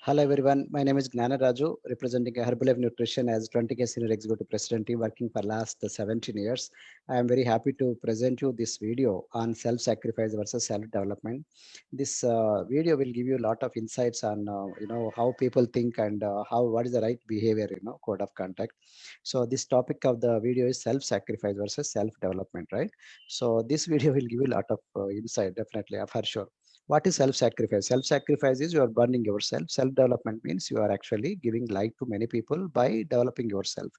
Hello everyone, my name is Gnana Raju, representing Herbalife Nutrition as 20K Senior Executive President team working for last 17 years. I am very happy to present you this video on self-sacrifice versus self-development. This video will give you a lot of insights on how people think and how what is the right behavior, code of conduct. So this topic of the video is self-sacrifice versus self-development, right? So this video will give you a lot of insight, definitely, for sure. What is self-sacrifice? Self-sacrifice is you are burning yourself. Self-development means you are actually giving life to many people by developing yourself.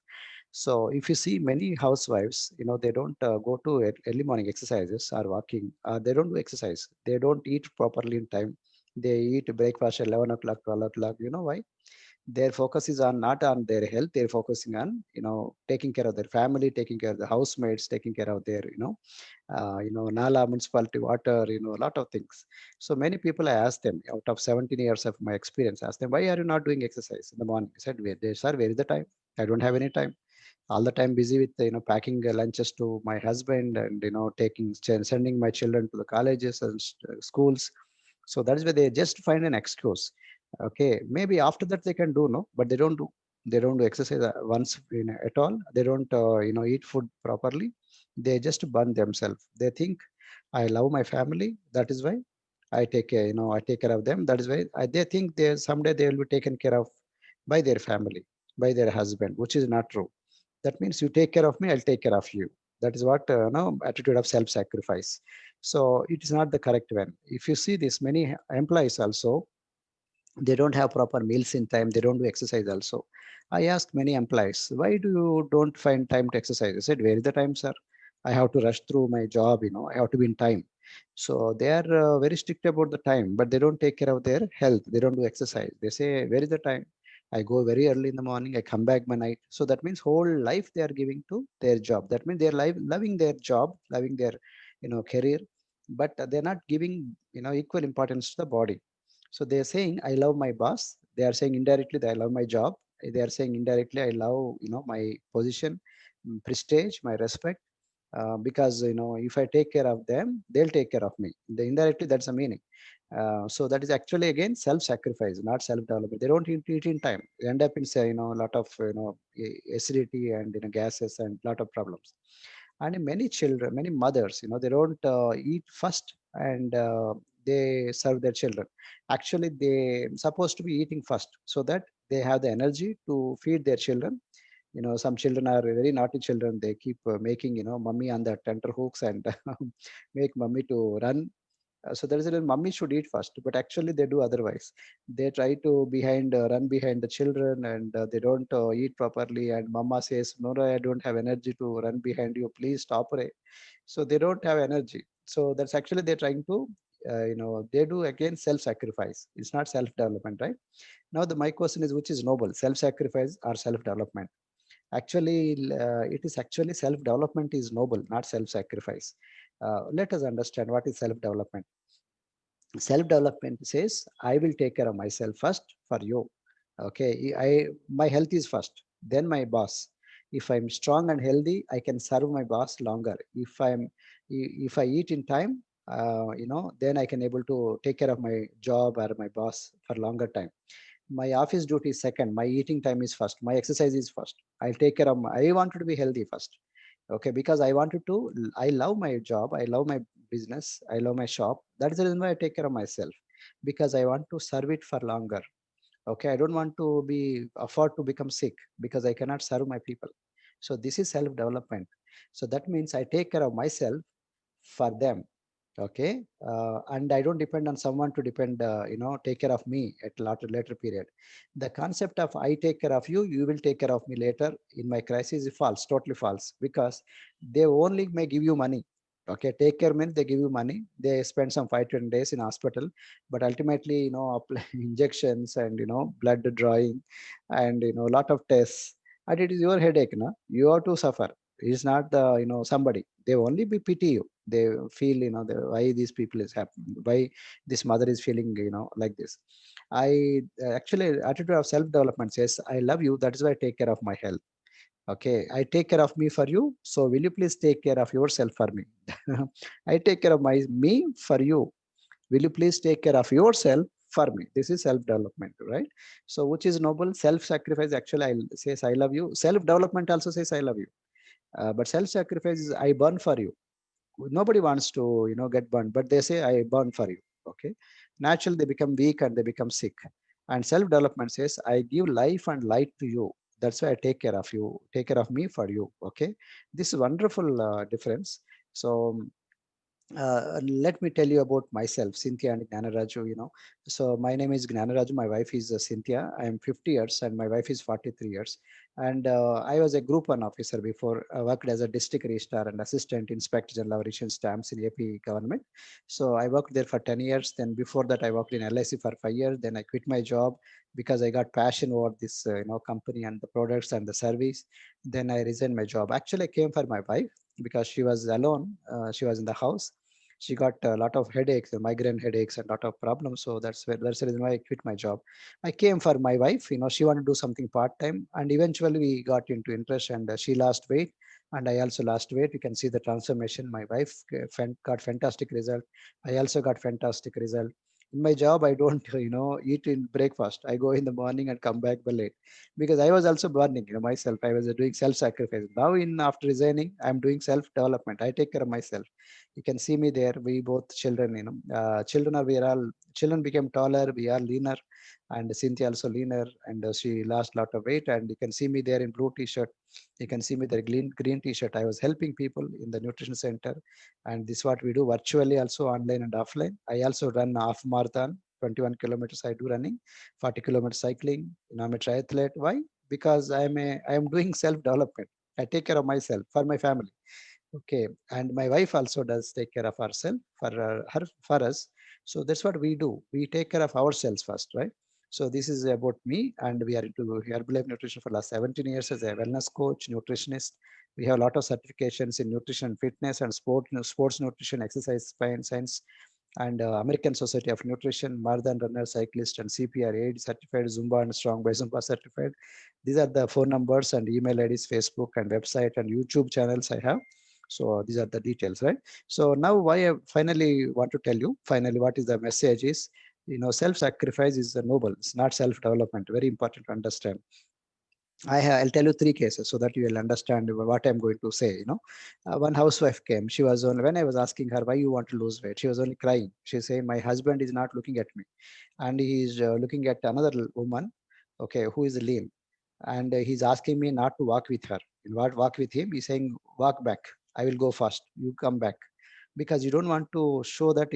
So if you see many housewives, they don't go to early morning exercises or walking. They don't do exercise. They don't eat properly in time. They eat breakfast at 11 o'clock, 12 o'clock. You know why? Their focus is on not on their health. They're focusing on taking care of their family, taking care of the housemates, taking care of their nala municipality water, a lot of things. So many people, I asked them, out of 17 years of my experience, asked them, why are you not doing exercise in the morning? I said, sir, where is the time? I don't have any time. All the time busy with packing lunches to my husband and sending my children to the colleges and schools. So that is where they just find an excuse. Okay, maybe after that they can do, no, but they don't do. They don't do exercise once at all. They don't eat food properly. They just burn themselves. They think, I love my family, that is why I take care, I take care of them, that is why they think they someday they will be taken care of by their family, by their husband, which is not true. That means you take care of me, I'll take care of you. That is what attitude of self-sacrifice. So it is not the correct one. If you see this, many employees also, they don't have proper meals in time, they don't do exercise also. I asked many employees, why do you don't find time to exercise? I said, where is the time, sir? I have to rush through my job, I have to be in time. So they are very strict about the time, but they don't take care of their health, they don't do exercise. They say, where is the time? I go very early in the morning, I come back by night. So that means whole life they are giving to their job. That means they're loving their job, loving their career, but they're not giving equal importance to the body. So they're saying, I love my boss. They are saying indirectly that I love my job. They are saying indirectly, I love, my position, prestige, my respect. Because if I take care of them, they'll take care of me. Indirectly, that's a meaning. So that is actually again self-sacrifice, not self-development. They don't eat in time. They end up in say a lot of acidity and gases and lot of problems. And many children, many mothers, they don't eat first and they serve their children. Actually, they supposed to be eating first so that they have the energy to feed their children. Some children are very naughty children. They keep making mummy on the tenter hooks and make mummy to run. So there is a mummy should eat first, but actually they do otherwise. They try to run behind the children, and they don't eat properly. And mama says, "No, no, I don't have energy to run behind you. Please stop it." So they don't have energy. So that's actually they're trying to, they do again self-sacrifice. It's not self-development, right? Now my question is, which is noble, self-sacrifice or self-development? Actually, it is actually self-development is noble, not self-sacrifice. Let us understand what is self-development. Self-development says, I will take care of myself first for you. Okay, my health is first, then my boss. If I'm strong and healthy, I can serve my boss longer. If I eat in time, then I can able to take care of my job or my boss for longer time. My office duty is second, my eating time is first, my exercise is first. I'll take care of I wanted to be healthy first. Okay, because I wanted to, I love my job, I love my business, I love my shop. That is the reason why I take care of myself, because I want to serve it for longer. Okay, I don't want to be afford to become sick because I cannot serve my people. So this is self development. So that means I take care of myself for them. Okay, and I don't depend on someone to depend take care of me at later period. The concept of I take care of you, you will take care of me later in my crisis is false, totally false, because they only may give you money. Okay, take care means they give you money, they spend some 5 to 10 days in hospital, but ultimately apply injections and blood drawing and a lot of tests, and it is your headache, no, you have to suffer. It's not the somebody, they only be pity you. They feel why these people is happening, why this mother is feeling like this. I actually attitude of self development says, I love you, that is why I take care of my health. Okay, I take care of me for you, so will you please take care of yourself for me? I take care of me for you, will you please take care of yourself for me. This is self-development, right? So which is noble? Self-sacrifice actually I says I love you. Self-development also says I love you. But self-sacrifice is I burn for you. Nobody wants to get burned, but they say I burn for you. Okay, naturally they become weak and they become sick. And self-development says I give life and light to you. That's why I take care of you, take care of me for you. Okay, this is wonderful difference. So let me tell you about myself, Cynthia and Gnanaraju. So my name is Gnanaraju. My wife is Cynthia. I am 50 years, and my wife is 43 years. And I was a Group One officer before. I worked as a district registrar and assistant inspector general of Ration stamps in AP government. So I worked there for 10 years. Then before that, I worked in LIC for 5 years. Then I quit my job because I got passion over this company and the products and the service. Then I resigned my job. Actually, I came for my wife because she was alone. She was in the house. She got a lot of headaches, migraine headaches, and a lot of problems. So that's the reason why I quit my job. I came for my wife. She wanted to do something part time, and eventually we got into interest, and she lost weight, and I also lost weight. You can see the transformation. My wife got fantastic result. I also got fantastic result. In my job, I don't, eat in breakfast. I go in the morning and come back by late because I was also burning, myself. I was doing self-sacrifice. Now, in after resigning, I'm doing self-development. I take care of myself. You can see me there. We both children, children are we are all children became taller. We are leaner, and Cynthia also leaner, and she lost a lot of weight. And you can see me there in blue t-shirt. You can see me there green t-shirt. I was helping people in the nutrition center, and this is what we do virtually, also online and offline. I also run half marathon. 21 kilometers I do running, 40 kilometers cycling. I'm a triathlete. Why? Because I am doing self development. I take care of myself for my family. Okay, and my wife also does take care of herself for us. So that's what we do. We take care of ourselves first, right? So this is about me, and we are into Herbalife Nutrition for last 17 years as a wellness coach, nutritionist. We have a lot of certifications in nutrition and fitness and sports nutrition, exercise science, and American Society of Nutrition, marathon runner, cyclist, and CPR aid certified, Zumba and Strong by Zumba certified. These are the phone numbers and email IDs, Facebook and website and YouTube channels I have. So these are the details, right? So now why I finally want to tell you, finally, what is the message is, self-sacrifice is noble. It's not self-development. Very important to understand. I'll tell you three cases so that you will understand what I'm going to say. One housewife came. She was on when I was asking her why you want to lose weight. She was only crying. She saying my husband is not looking at me, and he is looking at another woman, okay, who is lean, and he's asking me not to walk with her. In what walk with him? He's saying walk back. I will go first. You come back because you don't want to show that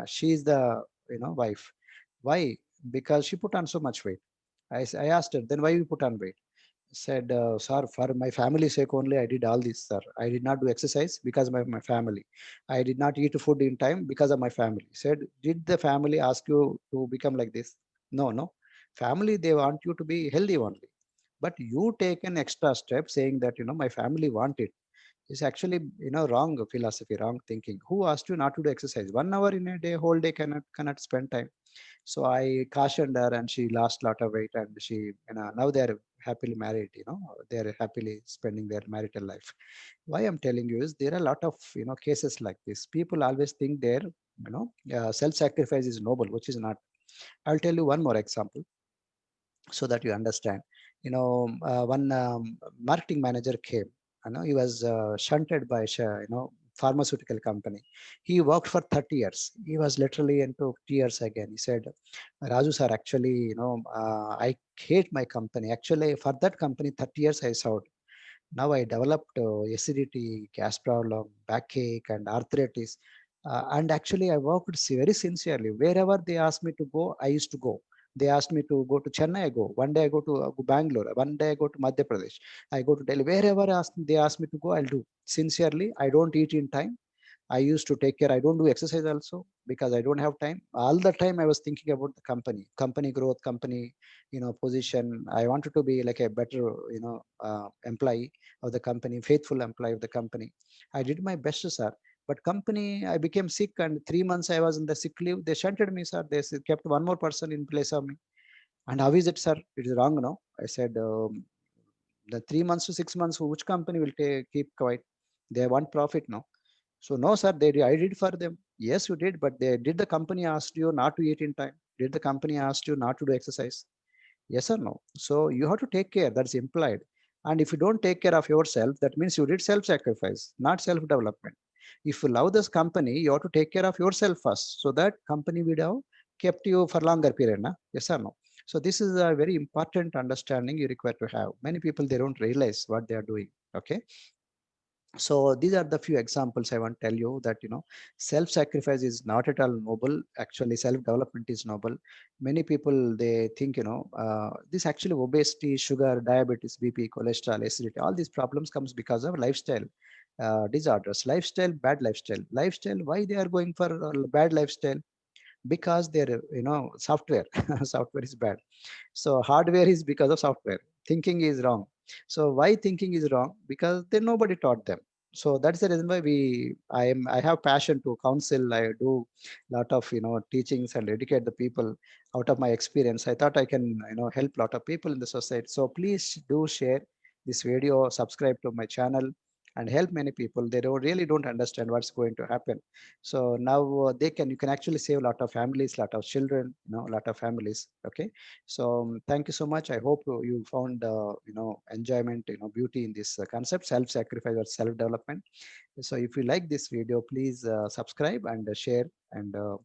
she is the wife. Why? Because she put on so much weight. I asked her, then why you put on weight? Said, sir, for my family sake only, I did all this, sir. I did not do exercise because of my family. I did not eat food in time because of my family. Said, did the family ask you to become like this? No, no. Family, they want you to be healthy only. But you take an extra step saying that, my family want it. It's actually, wrong philosophy, wrong thinking. Who asked you not to do exercise? 1 hour in a day, whole day cannot spend time. So I cautioned her, and she lost a lot of weight, and she, now they are happily married. They are happily spending their marital life. Why I'm telling you is there are a lot of cases like this. People always think their self-sacrifice is noble, which is not. I'll tell you one more example so that you understand. One marketing manager came. He was shunted by pharmaceutical company. He worked for 30 years. He was literally into tears again. He said, Raju sir, actually, I hate my company. Actually, for that company, 30 years I served. Now I developed acidity, gas problem, backache, and arthritis. And actually, I worked very sincerely. Wherever they asked me to go, I used to go. They asked me to go to Chennai, I go. One day I go to Bangalore. One day I go to Madhya Pradesh. I go to Delhi. Wherever they ask me to go, I'll do. Sincerely, I don't eat in time. I used to take care. I don't do exercise also because I don't have time. All the time I was thinking about the company growth, company, position. I wanted to be like a better, employee of the company, faithful employee of the company. I did my best, sir. But company, I became sick, and 3 months I was in the sick leave. They shunted me, sir. They kept one more person in place of me. And how is it, sir? It is wrong, no? I said, the 3 months to 6 months, which company will keep quiet? They want profit, no? So no, sir, I did for them. Yes, you did, but did the company ask you not to eat in time? Did the company ask you not to do exercise? Yes or no? So you have to take care. That's implied. And if you don't take care of yourself, that means you did self-sacrifice, not self-development. If you love this company, you have to take care of yourself first. So that company would have kept you for longer period. Na? Yes or no? So this is a very important understanding you require to have. Many people, they don't realize what they are doing. Okay. So these are the few examples I want to tell you that, self-sacrifice is not at all noble. Actually, self-development is noble. Many people, they think, this actually obesity, sugar, diabetes, BP, cholesterol, acidity, all these problems comes because of lifestyle disorders. Lifestyle, bad lifestyle. Lifestyle, why they are going for bad lifestyle? Because their, software, software is bad. So hardware is because of software. Thinking is wrong. So why thinking is wrong? Because then nobody taught them. So that's the reason why I have passion to counsel. I do lot of teachings and educate the people out of my experience. I thought I can help lot of people in the society. So please do share this video, subscribe to my channel, and help many people. They don't understand what's going to happen. So now you can actually save a lot of families, lot of children, a lot of families. Okay. So thank you so much. I hope you found enjoyment, beauty in this concept, self-sacrifice or self-development. So if you like this video, please subscribe and share and to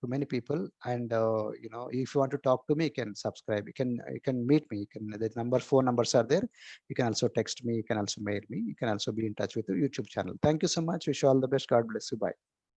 many people. And if you want to talk to me, you can subscribe. You can meet me. You can the phone numbers are there. You can also text me. You can also mail me. You can also be in touch with the YouTube channel. Thank you so much. Wish you all the best. God bless you. Bye.